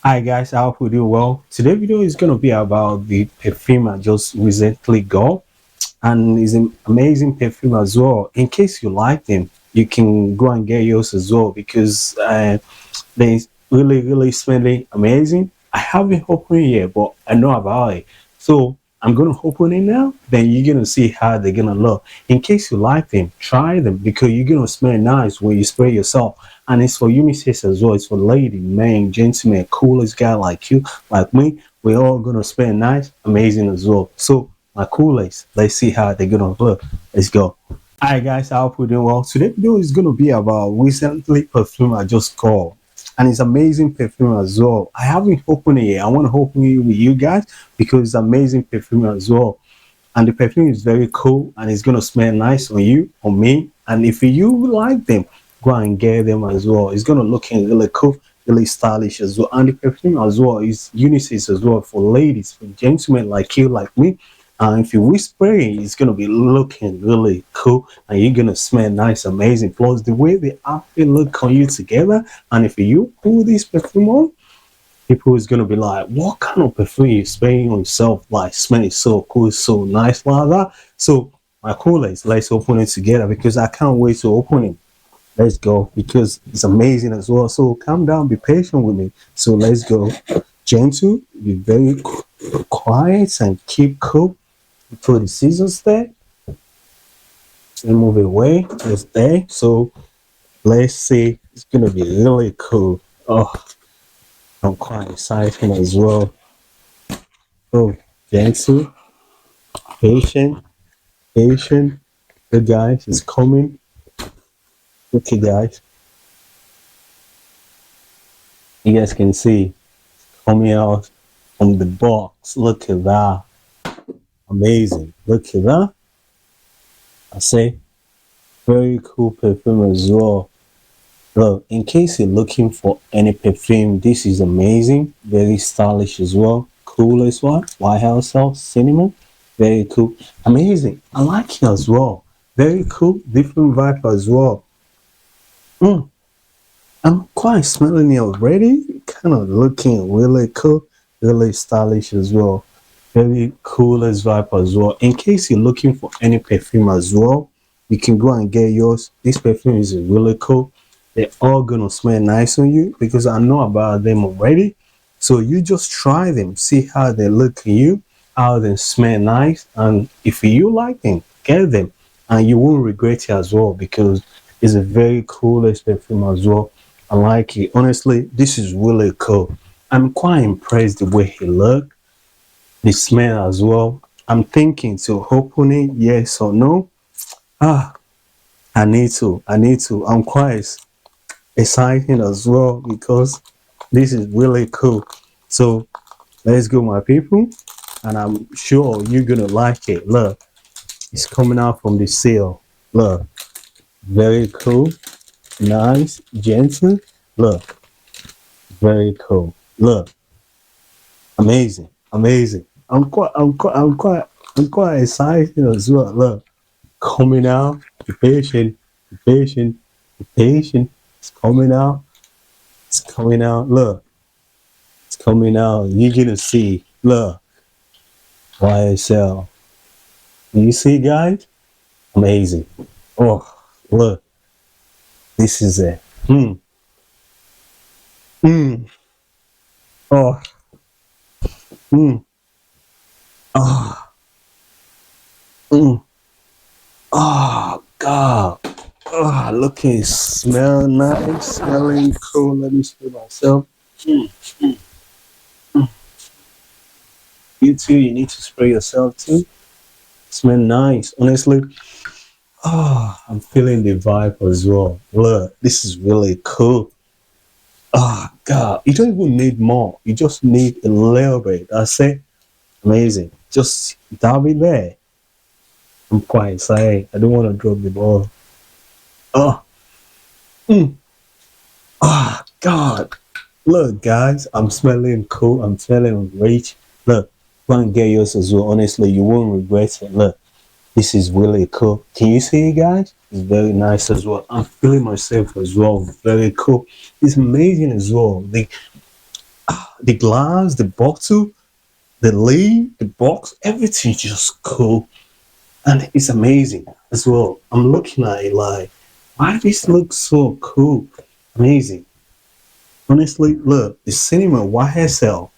Hi guys, I hope you do well. Today's video is gonna be about the perfume I just recently got, and it's an amazing perfume as well. In case you like them, you can go and get yours as well because they really smelling amazing. I haven't opened it yet, but I know about it. So I'm gonna open it now. Then you're gonna see how they're gonna look. In case you like them, try them because you're gonna smell nice when you spray yourself. And it's for unisex as well. It's for lady, man, gentleman, coolest guy like you, like me. We're all gonna smell nice, amazing as well. So my coolest, let's see how they're gonna look. Let's go. Alright guys, I hope you're doing well. Today's video is gonna be about recently perfume I just got, and it's amazing perfume as well. I haven't opened it yet. I want to open it with you guys because it's amazing perfume as well. And the perfume is very cool and it's gonna smell nice on you, on me. And if you like them, go and get them as well. It's gonna look really cool, really stylish as well. And the perfume as well is unisex as well for ladies, for gentlemen like you, like me. And if you whisper it, it's gonna be looking really cool and you're gonna smell nice, amazing. Plus the way the outfit look on you together. And if you put this perfume on, people is gonna be like, what kind of perfume you spraying on yourself? Like smelling so cool, so nice like that. So my coolest, let's open it together because I can't wait to open it. Let's go because it's amazing as well. So calm down, be patient with me. So let's go. Gentle, be very quiet and keep cool. Put the scissors there and move it away. It's there. So let's see. It's gonna be really cool. Oh, I'm quite excited as well. Oh, gentle, patient, patient. Good guys, it's coming. Okay, guys, you guys can see coming out from the box. Look at that, amazing. Look at that. I say, very cool perfume as well. Look, in case you're looking for any perfume, this is amazing. Very stylish as well. Cool as well. YSL cinnamon. Very cool. Amazing. I like it as well. Very cool. Different vibe as well. I'm quite smelling it already. Kind of looking really cool. Really stylish as well. Very cool as vibe as well. In case you're looking for any perfume as well, you can go and get yours. This perfume is really cool. They're all gonna smell nice on you because I know about them already. So you just try them, see how they look on you, how they smell nice, and if you like them, get them, and you won't regret it as well because it's a very coolest perfume as well. I like it. Honestly, this is really cool. I'm quite impressed the way he look, the smell as well. I'm thinking to open it, yes or no. Ah, I need to. I need to. I'm quite exciting as well because this is really cool. So let's go, my people, and I'm sure you're gonna like it. Look, it's coming out from the seal. Look, very cool, nice, gentle. Look, very cool. Look, amazing, amazing. I'm quite excited as well. Look, coming out. Be patient, be patient, be patient. It's coming out. It's coming out. Look, it's coming out. You're gonna see. Look, YSL. You see, guys? Amazing. Oh, look. This is it. Hmm. Hmm. Oh. Hmm. Oh. Hmm. Oh, God. Oh, looking, smell nice, smelling cool. Let me spray myself. Hmm. You too, you need to spray yourself too. Smell nice, honestly. Oh, I'm feeling the vibe as well. Look, this is really cool. Oh, God, you don't even need more. You just need a little bit. That's it. Amazing. Just dab it there. I'm quite excited. I don't want to drop the ball. Oh, mm. Oh, God. Look, guys, I'm smelling cool. I'm smelling rich. Look, go and get yours as well. Honestly, you won't regret it. Look, this is really cool. Can you see it, guys? It's very nice as well. I'm feeling myself as well. Very cool. It's amazing as well. the glass, the bottle, the lid, the box, everything just cool. And it's amazing as well. I'm looking at it like, why this looks so cool? Amazing. Honestly, look, the cinema YSL,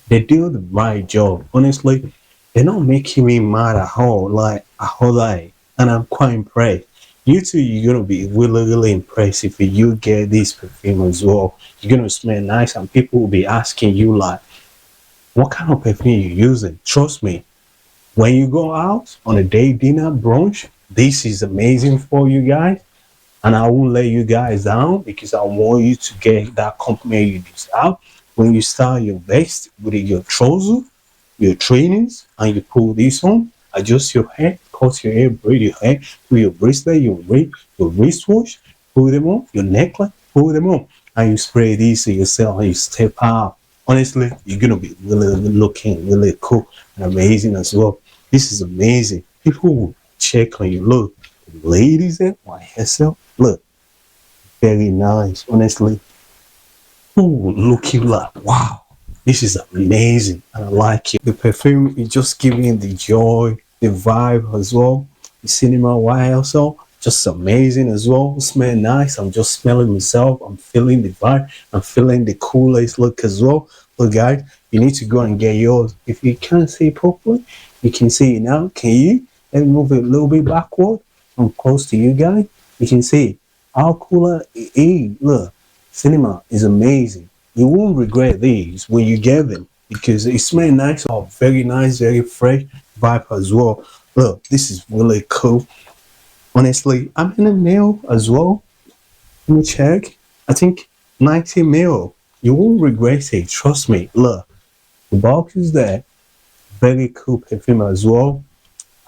they do the right job. Honestly, they're not making me mad at all. Like, at all, like, and I'm quite impressed. You two, you're gonna be really, really impressed if you get this perfume as well. You're gonna smell nice, and people will be asking you like, what kind of perfume you using? Trust me, when you go out on a day dinner brunch, this is amazing for you guys. And I won't let you guys down because I want you to get that compliment you deserve. When you start your vest with your trousers, your trainings, and you pull this on, adjust your hair, cut your hair, braid your hair, put your bracelet, your wristwatch, put them on, your necklace, put them on, and you spray this to yourself and you step out. Honestly, you're gonna be really, really looking really cool and amazing as well. This is amazing. People will check on you. Look, ladies and YSL, look, very nice. Honestly, ooh, looking like wow, this is amazing, and I like it. The perfume is just giving the joy, the vibe as well. The cinema YSL, just amazing as well. Smell nice. I'm just smelling myself. I'm feeling the vibe. I'm feeling the coolest look as well. Look, guys, you need to go and get yours. If you can't see it properly, you can see it now. Can you? Let me move it a little bit backward. I'm close to you guys. You can see how cooler it is. Look, cinema is amazing. You won't regret these when you get them because it smells nice or very nice, very fresh vibe as well. Look, this is really cool. Honestly, I'm in a male as well. Let me check. I think 90 mil. You won't regret it. Trust me. Look, the box is there. Very cool perfume as well.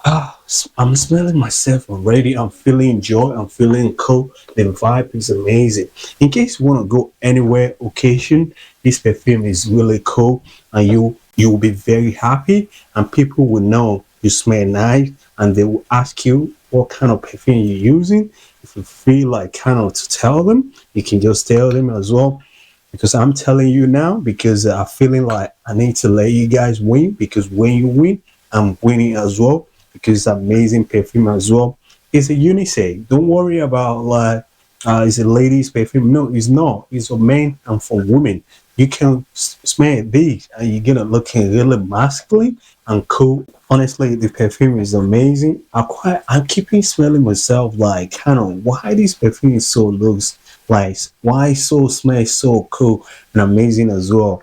I'm smelling myself already. I'm feeling joy. I'm feeling cool. The vibe is amazing. In case you want to go anywhere occasion, this perfume is really cool, and you'll be very happy, and people will know you smell nice, and they will ask you what kind of perfume you're using. If you feel like kind of to tell them, you can just tell them as well because I'm telling you now because I'm feeling like I need to let you guys win because when you win, I'm winning as well because it's amazing perfume as well. It's a unisex. Don't worry about like it's a ladies perfume. No, it's not. It's for men and for women. You can smell this and you're gonna looking really masculine and cool. Honestly, the perfume is amazing. I'm keeping smelling myself like kind of why this perfume is so looks like why so smells so cool and amazing as well.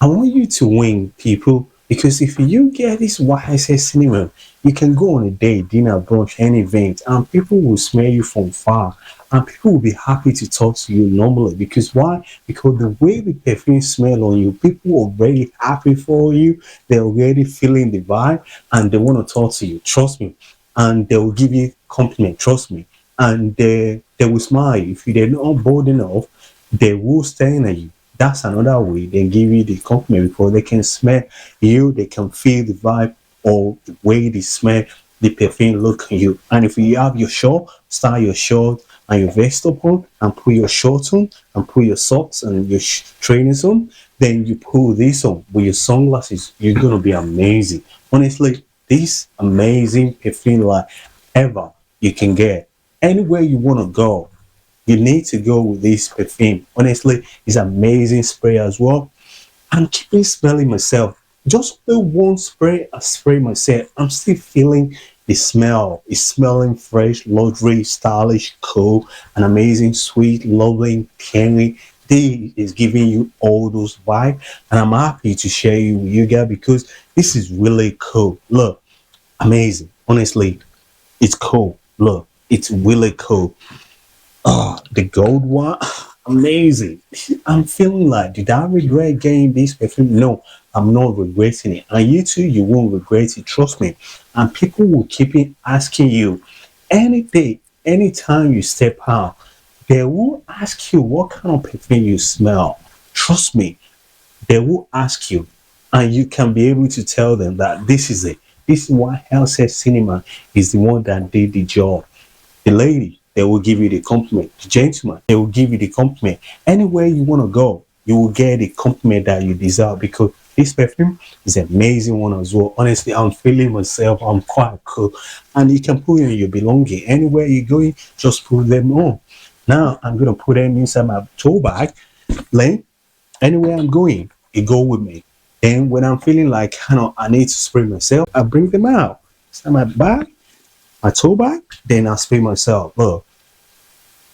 I want you to win, people, because if you get this YSL cinema, you can go on a date, dinner, brunch, any event, and people will smell you from far, and people will be happy to talk to you normally. Because why? Because the way the perfume smell on you, people are very happy for you. They're already feeling the vibe, and they want to talk to you. Trust me, and they will give you compliment. Trust me, and they will smile. If they're not bold enough, they will stand at you. That's another way they give you the compliment because they can smell you, they can feel the vibe or the way they smell the perfume look on you. And if you have your short, start your short and your vest upon and put your shorts on and put your socks and your trainers on, then you put this on with your sunglasses, you're gonna be amazing. Honestly, this amazing perfume like ever you can get anywhere you want to go. You need to go with this perfume. Honestly, it's amazing spray as well. I'm keeping smelling myself. Just only one spray, I spray myself. I'm still feeling the smell. It's smelling fresh, luxury, stylish, cool, and amazing, sweet, loving, caring. This is giving you all those vibes, and I'm happy to share it with you guys because this is really cool. Look, amazing. Honestly, it's cool. Look, it's really cool. Oh, the gold one, amazing. I'm feeling like, did I regret getting this perfume? No, I'm not regretting it. And you too, you won't regret it. Trust me. And people will keep it asking you any day, anytime you step out, they will ask you what kind of perfume you smell. Trust me, they will ask you, and you can be able to tell them that this is it. This is why Health Cinema is the one that did the job. The lady, they will give you the compliment. The gentleman, they will give you the compliment. Anywhere you want to go, you will get the compliment that you deserve, because this perfume is an amazing one as well. Honestly, I'm feeling myself. I'm quite cool. And you can put in your belonging. Anywhere you're going, just put them on. Now, I'm going to put them inside my tote bag. Like, anywhere I'm going, it go with me. And when I'm feeling like, I need to spray myself, I bring them out. Inside my bag, my tote bag, then I spray myself. Look,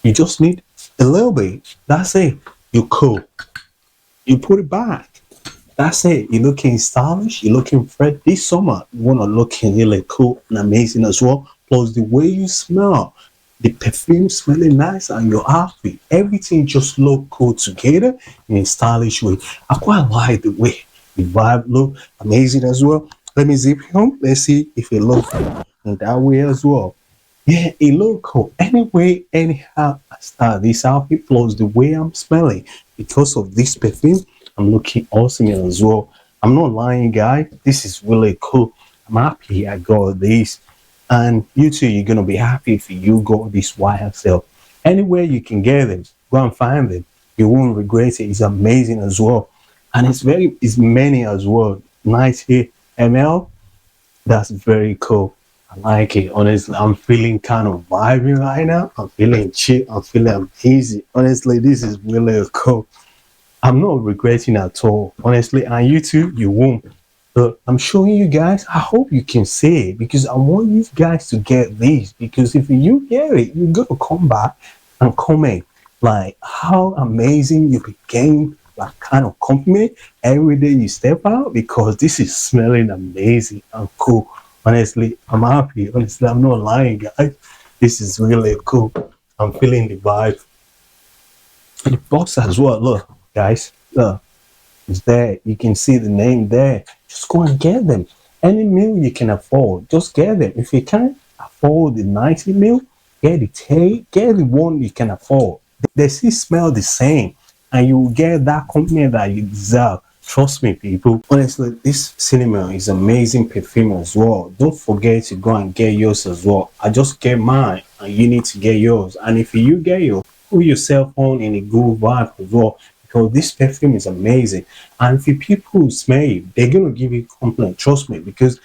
you just need a little bit. That's it. You're cool. You put it back. That's it. You're looking stylish. You're looking fresh. This summer, you want to look really cool and amazing as well. Plus, the way you smell, the perfume smelling nice, and your outfit, everything just look cool together in a stylish way. I quite like the way the vibe look amazing as well. Let me zip home. Let's see if it looks in that way as well. Yeah, it look cool. Anyway, anyhow, I start this outfit plus the way I'm smelling because of this perfume. I'm looking awesome as well. I'm not lying, guys. This is really cool. I'm happy I got this. And you too, you're gonna be happy if you got this YSL. Anywhere you can get them, go and find them. You won't regret it. It's amazing as well. And it's many as well. 90 ml. That's very cool. I like it. Honestly, I'm feeling kind of vibing right now. I'm feeling chill. I'm feeling easy. Honestly, this is really cool. I'm not regretting at all, honestly. And you too, you won't. But I'm showing you guys. I hope you can see it, because I want you guys to get this. Because if you get it, you're gonna come back and comment like how amazing you became. Like kind of compliment every day you step out, because this is smelling amazing and cool. Honestly, I'm happy. Honestly, I'm not lying, guys. This is really cool. I'm feeling the vibe. And the box as well. Look, guys. Look, it's there. You can see the name there. Just go and get them. Any meal you can afford, just get them. If you can't afford the 90 meal, get the get the one you can afford. They still smell the same, and you will get that compliment that you deserve. Trust me, people. Honestly, this cinnamon is amazing perfume as well. Don't forget to go and get yours as well. I just get mine, and you need to get yours. And if you get yours, put yourself on in a good vibe as well, because this perfume is amazing. And if the people smell it, they're gonna give you compliment. Trust me, because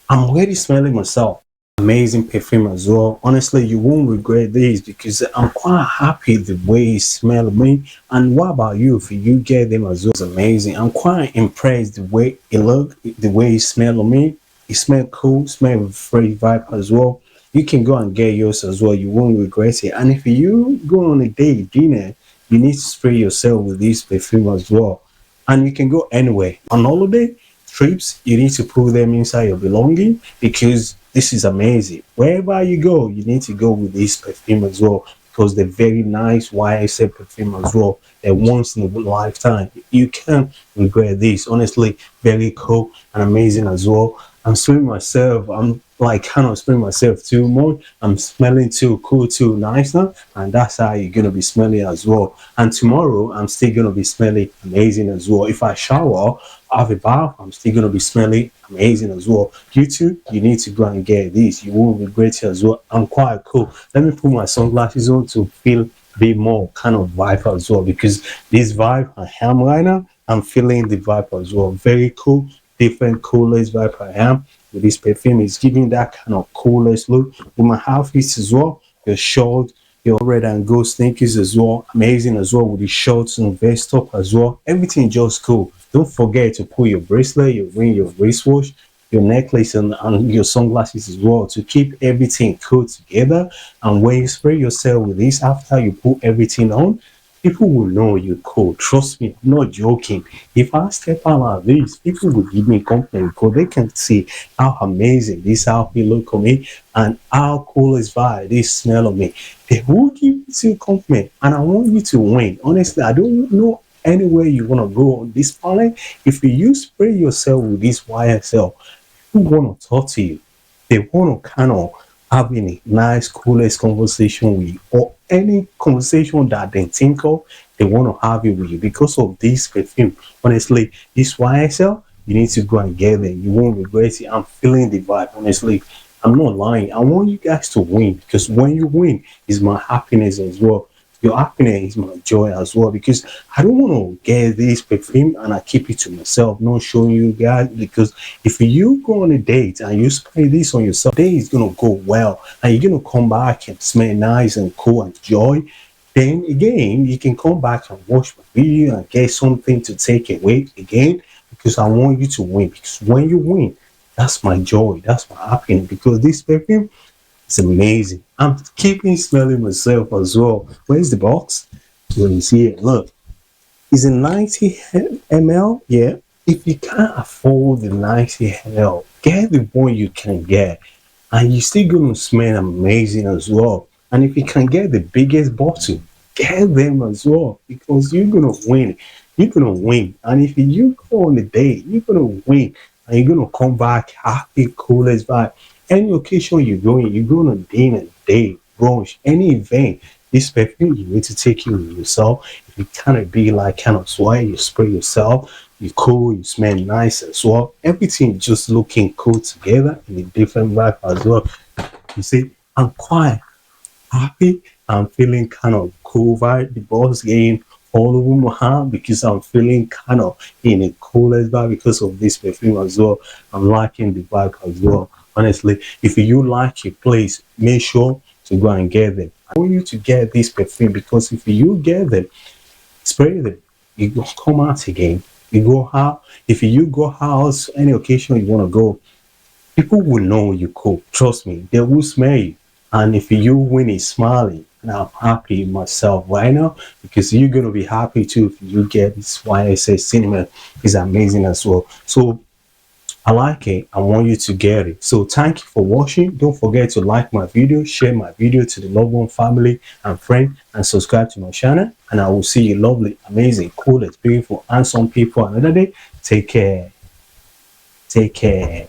I'm already smelling myself. Amazing perfume as well. Honestly, you won't regret this, because I'm quite happy the way it smells me. And what about you? If you get them as well, it's amazing. I'm quite impressed the way it look, the way it smell on me. It smell cool, smell with fresh vibe as well. You can go and get yours as well. You won't regret it. And if you go on a date dinner, you need to spray yourself with this perfume as well. And you can go anywhere on holiday trips. You need to put them inside your belonging, because this is amazing. Wherever you go, you need to go with this perfume as well, because they're very nice YSL perfume as well. They're once in a lifetime. You can't regret this. Honestly, very cool and amazing as well. I'm smelling myself. I'm like kind of smelling myself too much. I'm smelling too cool, too nice now, and that's how you're gonna be smelling as well. And tomorrow, I'm still gonna be smelling amazing as well. If I shower, have a bath, I'm still gonna be smelling amazing as well. You too, you need to go and get this. You won't regret it as well. I'm quite cool. Let me put my sunglasses on to feel a bit more kind of vibe as well, because this vibe I am right now, I'm feeling the vibe as well. Very cool, different coolest vibe I am with this perfume. Is giving that kind of coolest look with my outfits as well. Your short, your red and gold sneakers as well, amazing as well, with the shorts and vest top as well. Everything just cool. Don't forget to put your bracelet, your ring, your wristwatch, your necklace, and your sunglasses as well, to keep everything cool together. And when you spray yourself with this after you put everything on, people will know you're cool. Trust me, I'm not joking. If I step out like this, people will give me compliment, because they can see how amazing this outfit look on me and how cool is vibe this smell of me. They will give you a compliment, and I want you to win. Honestly, I don't know anywhere you want to go on this planet. If you spray yourself with this YSL, people want to talk to you. They want to kind of having a nice, coolest conversation with you, or any conversation that they think of, they want to have it with you because of this perfume. Honestly, this YSL, you need to go and get it. You won't regret it. I'm feeling the vibe. Honestly, I'm not lying. I want you guys to win, because when you win, it's my happiness as well. Your happiness is my joy as well, because I don't want to get this perfume and I keep it to myself, not showing you guys. Because if you go on a date and you spray this on yourself, day is gonna go well, and you're gonna come back and smell nice and cool and joy. Then again, you can come back and watch my video and get something to take away again, because I want you to win. Because when you win, that's my joy, that's my happiness. Because this perfume, it's amazing. I'm keeping smelling myself as well. Where's the box? Well, you see it. Look, it's a 90 ml. Yeah. If you can't afford the 90 ml, get the one you can get, and you're still gonna smell amazing as well. And if you can get the biggest bottle, get them as well, because you're gonna win. You're gonna win. And if you go on a date, you're gonna win, and you're gonna come back happy, cool as vibe. Any occasion you're going on dinner, date, brunch, any event, this perfume, you need to take it with yourself. If you cannot be like kind of sweat, you spray yourself, you cool, you smell nice as well. Everything just looking cool together in a different vibe as well. You see, I'm quite happy. I'm feeling kind of cool vibe. The boss getting all over my hand, because I'm feeling kind of in a coolest vibe because of this perfume as well. I'm liking the vibe as well. Honestly, if you like a place, make sure to go and get them. I want you to get this perfume, because if you get them, spray them, you go come out again. You go out. If you go out, any occasion you want to go, people will know you cool. Trust me, they will smell you. And if you win is smiling, and I'm happy myself right now, because you're gonna be happy too if you get this YSL cinnamon. It's amazing as well. So I like it. I want you to get it. So thank you for watching. Don't forget to like my video, share my video to the loved one, family, and friend, and subscribe to my channel. And I will see you lovely, amazing, cool, beautiful, handsome people another day. Take care. Take care.